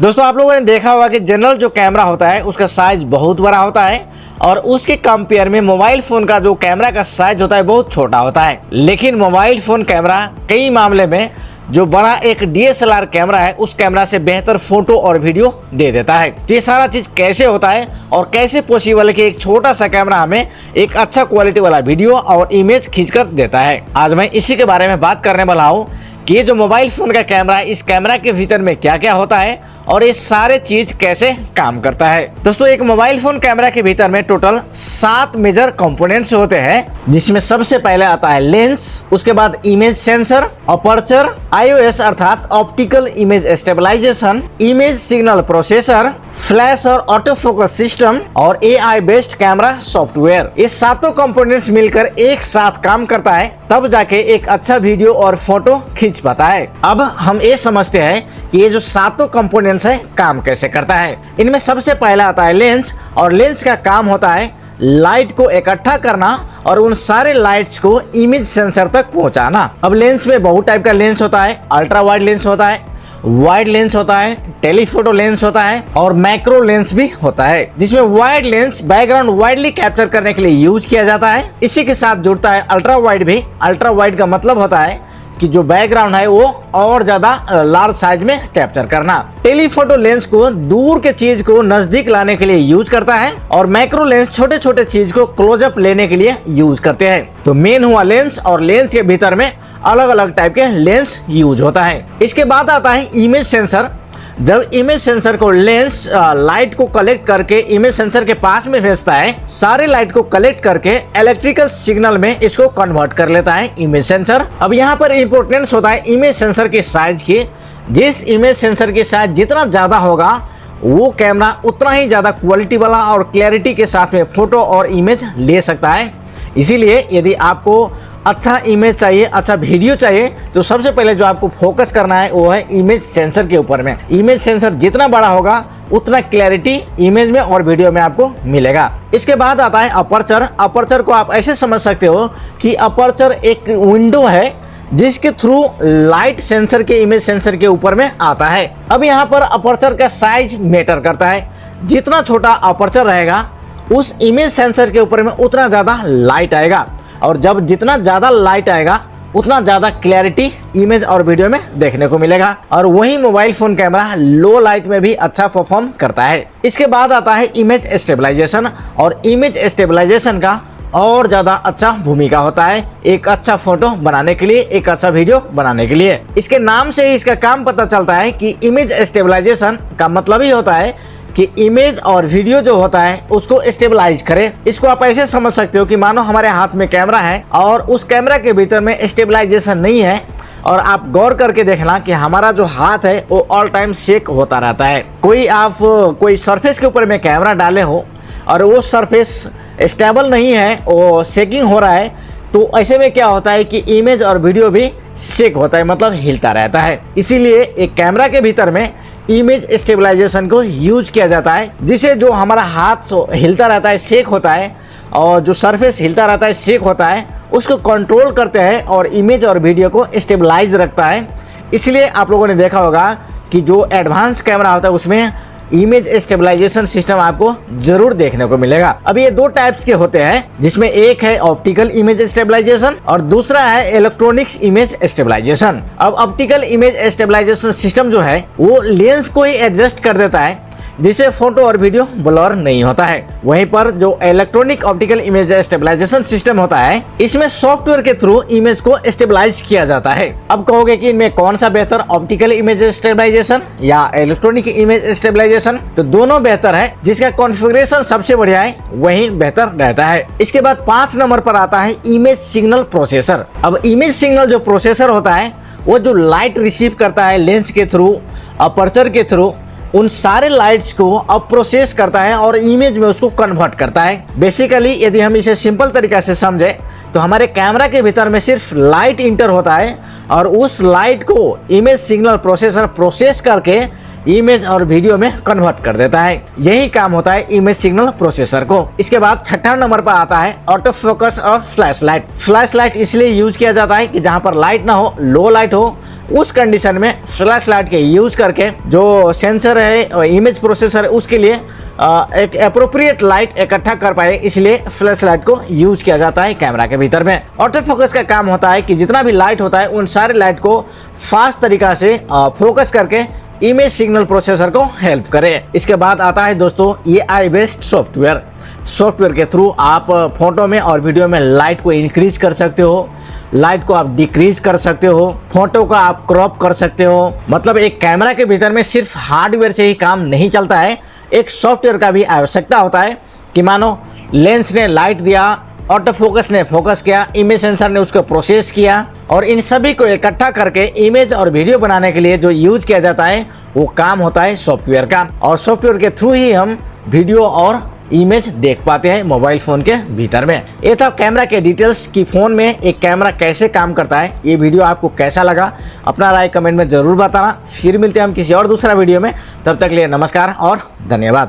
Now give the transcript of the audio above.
दोस्तों आप लोगों ने देखा होगा कि जनरल जो कैमरा होता है उसका साइज बहुत बड़ा होता है और उसके कंपेयर में मोबाइल फोन का जो कैमरा का साइज होता है बहुत छोटा होता है। लेकिन मोबाइल फोन कैमरा कई मामले में जो बड़ा एक DSLR कैमरा है उस कैमरा से बेहतर फोटो और वीडियो दे देता है। ये सारा चीज कैसे होता है और कैसे पॉसिबल है कि एक छोटा सा कैमरा हमें एक अच्छा क्वालिटी वाला वीडियो और इमेज खींचकर देता है, आज मैं इसी के बारे में बात करने वाला हूँ कि ये जो मोबाइल फोन का कैमरा है इस कैमरा के भीतर में क्या क्या होता है और ये सारे चीज कैसे काम करता है। दोस्तों एक मोबाइल फोन कैमरा के भीतर में टोटल 7 मेजर कंपोनेंट्स होते हैं, जिसमें सबसे पहले आता है लेंस, उसके बाद इमेज सेंसर, अपर्चर, IOS अर्थात optical image stabilization, image signal processor, flash और ऑटो फोकस सिस्टम और AI बेस्ड कैमरा सॉफ्टवेयर। ये सातों कंपोनेंट्स मिलकर एक साथ काम करता है, तब जाके एक अच्छा वीडियो और फोटो खींच पाता है। अब हम ये समझते हैं कि ये जो सातों कंपोनेंट्स है काम कैसे करता है। इनमें सबसे पहला आता है लेंस, और लेंस का काम होता है लाइट को इकट्ठा करना और उन सारे लाइट्स को इमेज सेंसर तक पहुंचाना। अब लेंस में बहुत टाइप का लेंस होता है, अल्ट्रा वाइड लेंस होता है, वाइड लेंस होता है, टेलीफोटो लेंस होता है और मैक्रो लेंस भी होता है, जिसमें wide lens background widely capture करने के लिए यूज किया जाता है। इसी के साथ जुड़ता है अल्ट्रा वाइड भी। अल्ट्रा वाइड का मतलब होता है कि जो बैकग्राउंड है वो और ज्यादा लार्ज साइज में कैप्चर करना। टेलीफोटो लेंस को दूर के चीज को नजदीक लाने के लिए यूज करता है और मैक्रो लेंस छोटे छोटे चीज को क्लोजअप लेने के लिए यूज करते हैं। तो मेन हुआ लेंस, और लेंस के भीतर में अलग अलग टाइप के लेंस यूज होता है। इसके बाद आता है इमेज सेंसर। जब इमेज सेंसर को लेंस लाइट को कलेक्ट करके इमेज सेंसर के पास में भेजता है, सारे लाइट को कलेक्ट करके इलेक्ट्रिकल सिग्नल में इसको कन्वर्ट कर लेता है इमेज सेंसर। अब यहाँ पर इंपॉर्टेंस होता है इमेज सेंसर के साइज की। जिस इमेज सेंसर की साइज जितना ज्यादा होगा वो कैमरा उतना ही ज्यादा क्वालिटी वाला और क्लैरिटी के साथ में फोटो और इमेज ले सकता है। इसीलिए यदि आपको अच्छा इमेज चाहिए, अच्छा वीडियो चाहिए, तो सबसे पहले जो आपको फोकस करना है वो है इमेज सेंसर के ऊपर में। इमेज सेंसर जितना बड़ा होगा उतना क्लैरिटी इमेज में और वीडियो में आपको मिलेगा। इसके बाद आता है अपर्चर। अपर्चर को आप ऐसे समझ सकते हो कि अपर्चर एक विंडो है जिसके थ्रू लाइट सेंसर के इमेज सेंसर के ऊपर में आता है। अब यहाँ पर अपर्चर का साइज मैटर करता है। जितना छोटा अपर्चर रहेगा उस इमेज सेंसर के ऊपर में उतना ज्यादा लाइट आएगा, और जब जितना ज्यादा लाइट आएगा उतना ज्यादा क्लैरिटी इमेज और वीडियो में देखने को मिलेगा। और वही मोबाइल फोन कैमरा लो लाइट में भी अच्छा परफॉर्म करता है। इसके बाद आता है इमेज स्टेबलाइजेशन, और इमेज स्टेबलाइजेशन का और ज्यादा अच्छा भूमिका होता है एक अच्छा फोटो बनाने के लिए, एक अच्छा वीडियो बनाने के लिए। इसके नाम से ही इसका काम पता चलता है कि इमेज स्टेबलाइजेशन का मतलब ही होता है कि इमेज और वीडियो जो होता है उसको स्टेबलाइज करे। इसको आप ऐसे समझ सकते हो कि मानो हमारे हाथ में कैमरा है और उस कैमरा के भीतर में स्टेबलाइजेशन नहीं है, और आप गौर करके देखना कि हमारा जो हाथ है वो ऑल टाइम शेक होता रहता है। कोई सरफेस के ऊपर में कैमरा डाले हो और वो सरफेस स्टेबल नहीं है, वो शेकिंग हो रहा है, तो ऐसे में क्या होता है कि इमेज और वीडियो भी शेक होता है, मतलब हिलता रहता है। इसीलिए एक कैमरा के भीतर में इमेज स्टेबलाइजेशन को यूज किया जाता है, जिसे जो हमारा हाथ हिलता रहता है, शेक होता है, और जो सरफेस हिलता रहता है, शेक होता है, उसको कंट्रोल करते हैं और इमेज और वीडियो को स्टेबलाइज रखता है। इसलिए आप लोगों ने देखा होगा कि जो एडवांस कैमरा होता है उसमें इमेज स्टेबलाइजेशन सिस्टम आपको जरूर देखने को मिलेगा। अब ये दो टाइप्स के होते हैं, जिसमें एक है ऑप्टिकल इमेज स्टेबलाइजेशन और दूसरा है इलेक्ट्रॉनिक्स इमेज स्टेबलाइजेशन। अब ऑप्टिकल इमेज स्टेबलाइजेशन सिस्टम जो है वो लेंस को ही एडजस्ट कर देता है, जिससे फोटो और वीडियो ब्लर नहीं होता है। वहीं पर जो electronic optical image stabilization system होता है, इसमें सॉफ्टवेयर के थ्रू इमेज को स्टेबलाइज किया जाता है। अब कहोगे कि इनमें कौन सा बेहतर, ऑप्टिकल इमेज स्टेबलाइजेशन या इलेक्ट्रॉनिक इमेज स्टेबलाइजेशन? तो दोनों बेहतर है, जिसका कॉन्फ़िगरेशन सबसे बढ़िया है वही बेहतर रहता है। इसके बाद 5 नंबर पर आता है इमेज सिग्नल प्रोसेसर। अब इमेज सिग्नल जो प्रोसेसर होता है वो जो लाइट रिसीव करता है लेंस के थ्रू, अपर्चर के थ्रू, उन सारे लाइट्स को अब प्रोसेस करता है और इमेज में उसको कन्वर्ट करता है। बेसिकली यदि हम इसे सिंपल तरीका से समझे तो हमारे कैमरा के भीतर में सिर्फ लाइट इंटर होता है और उस लाइट को इमेज सिग्नल प्रोसेसर प्रोसेस करके इमेज और वीडियो में कन्वर्ट कर देता है। यही काम होता है इमेज सिग्नल प्रोसेसर को। इसके बाद छठा नंबर पर आता है ऑटो फोकस और फ्लैश लाइट। फ्लैश लाइट इसलिए यूज किया जाता है कि जहाँ पर लाइट ना हो, लो लाइट हो, उस कंडीशन में फ्लैश लाइट के यूज करके जो सेंसर है और इमेज प्रोसेसर है उसके लिए एक अप्रोप्रिएट लाइट इकट्ठा कर पाए, इसलिए फ्लैश लाइट को यूज किया जाता है कैमरा के भीतर में। ऑटो फोकस का काम होता है कि जितना भी लाइट होता है उन सारे लाइट को फास्ट तरीका से फोकस करके इमेज सिग्नल प्रोसेसर को हेल्प करे। इसके बाद आता है दोस्तों AI बेस्ड सॉफ्टवेयर। सॉफ्टवेयर के थ्रू आप फोटो में और वीडियो में लाइट को इंक्रीज कर सकते हो, लाइट को आप डिक्रीज कर सकते हो, फोटो को आप क्रॉप कर सकते हो। मतलब एक कैमरा के भीतर में सिर्फ हार्डवेयर से ही काम नहीं चलता है, एक सॉफ्टवेयर का भी आवश्यकता होता है कि मानो लेंस ने लाइट दिया, ऑटो फोकस ने फोकस किया, इमेज सेंसर ने उसको प्रोसेस किया और इन सभी को इकट्ठा करके इमेज और वीडियो बनाने के लिए जो यूज किया जाता है वो काम होता है सॉफ्टवेयर का। और सॉफ्टवेयर के थ्रू ही हम वीडियो और इमेज देख पाते हैं मोबाइल फोन के भीतर में। ये था कैमरा के डिटेल्स कि फोन में एक कैमरा कैसे काम करता है। ये वीडियो आपको कैसा लगा अपना राय कमेंट में जरूर बताना। फिर मिलते हैं हम किसी और दूसरा वीडियो में, तब तक के लिए नमस्कार और धन्यवाद।